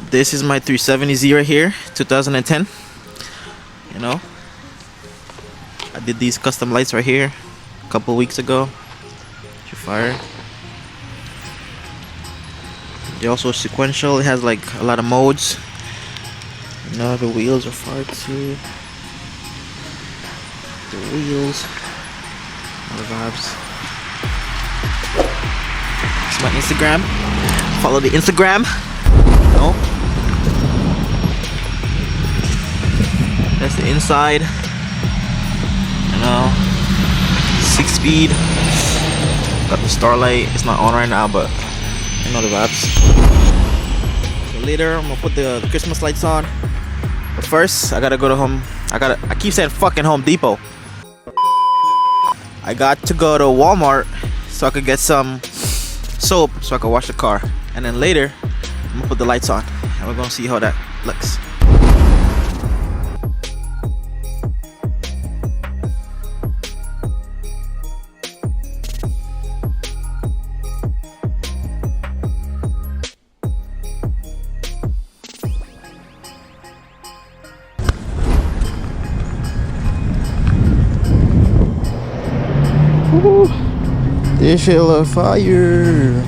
This is my 370Z right here, 2010. You know, I did these custom lights right here a couple weeks ago. Fire. They're also sequential. It has like a lot of modes. You know, the wheels are fire too. The wheels. All the vibes. It's my Instagram. Follow the Instagram. No. That's the inside. You know, 6-speed. Got the starlight. It's not on right now, but you know the vibes. So later, I'm gonna put the Christmas lights on. But first, I gotta go to I keep saying fucking Home Depot. I got to go to Walmart so I could get some soap so I could wash the car. And then later, I'm gonna put the lights on. And we're gonna see how that looks. Woo. This shit look fire.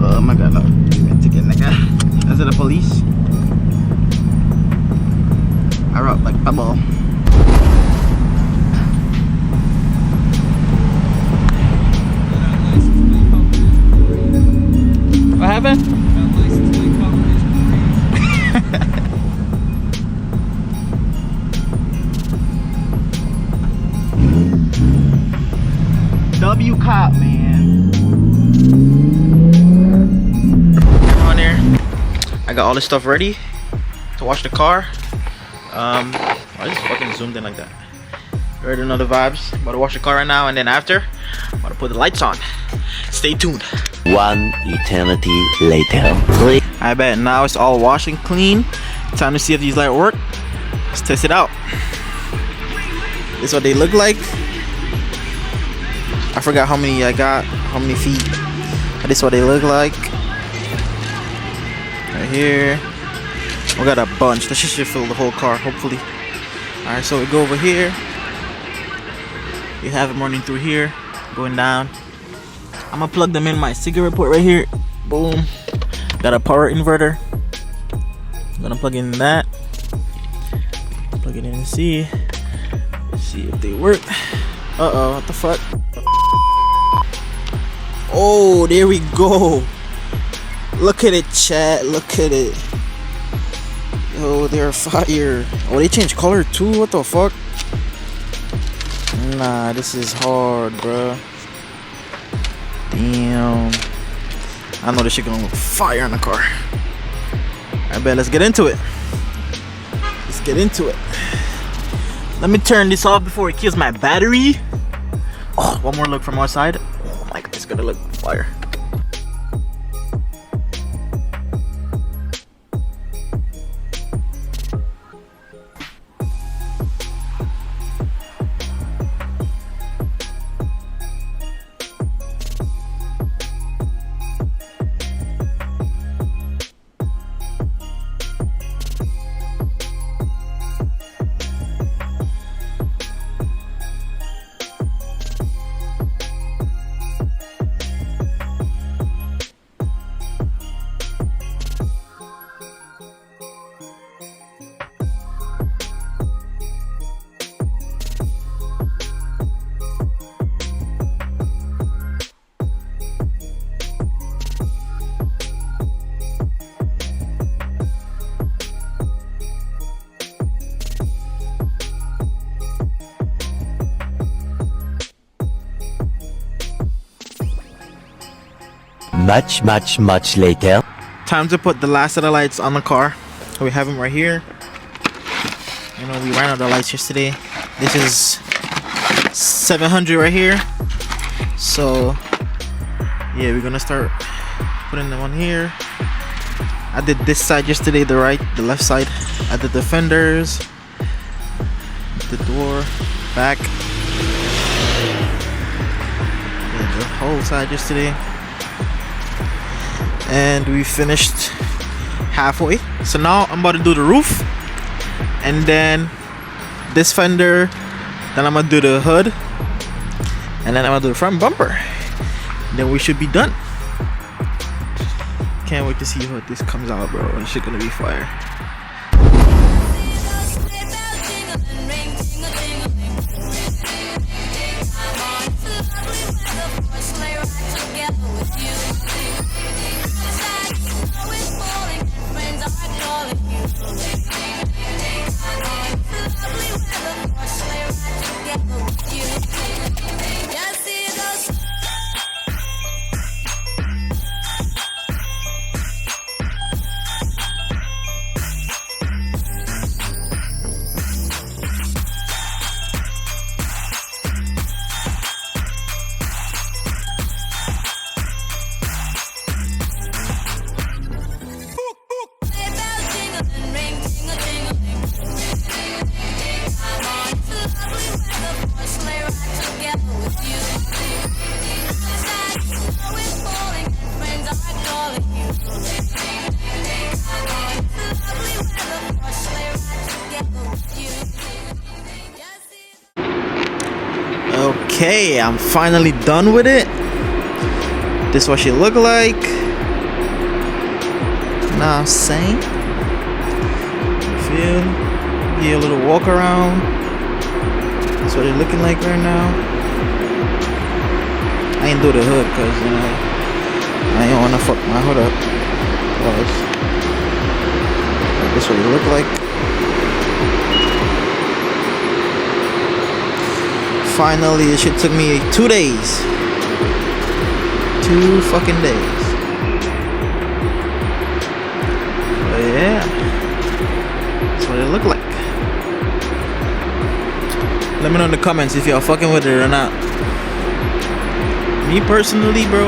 Oh my god, no. Ticket, nigga. Is it the police? I wrote like bubble. What happened? W cop, man. On there. I got all this stuff ready to wash the car. I just fucking zoomed in like that. You already know the vibes. About to wash the car right now, and then after, I'm about to put the lights on. Stay tuned. One eternity later. I bet now it's all washed and clean. Time to see if these lights work. Let's test it out. This is what they look like. I forgot how many I got, how many feet. But this is what they look like. Right here. We got a bunch. That shit should fill the whole car, hopefully. Alright, so we go over here. You have it running through here, going down. I'm gonna plug them in my cigarette port right here. Boom. Got a power inverter. I'm gonna plug in that. Plug it in and see. Let's see if they work. Uh-oh, what the fuck? Oh, there we go. Look at it, chat. Look at it. Yo, they're fire. Oh, they changed color too? What the fuck? Nah, this is hard, bruh. Damn. I know this shit gonna look fire on the car. I bet let's get into it. Let's get into it. Let me turn this off before it kills my battery. Oh, one more look from outside. Oh my god, it's gonna look fire. Much later. Time to put the last of the lights on the car. We have them right here. You know, we ran out of lights yesterday. This is 700 right here. So yeah, we're gonna start putting them on here. I did this side yesterday, the left side. I did the fenders, the door, back, and the whole side yesterday. And we finished halfway. So now I'm about to do the roof, and then this fender, then I'm gonna do the hood, and then I'm gonna do the front bumper. Then we should be done. Can't wait to see how this comes out, bro. This shit gonna be fire. Okay, I'm finally done with it. This is what she look like. Know what I'm saying? Feel? Give you a little walk around. That's what it's looking like right now. I ain't do the hood because, you know, I ain't wanna fuck my hood up. This is what it look like. Finally, this shit took me 2 days. 2 fucking days. But yeah, that's what it look like. Let me know in the comments if y'all fucking with it or not. Me personally, bro.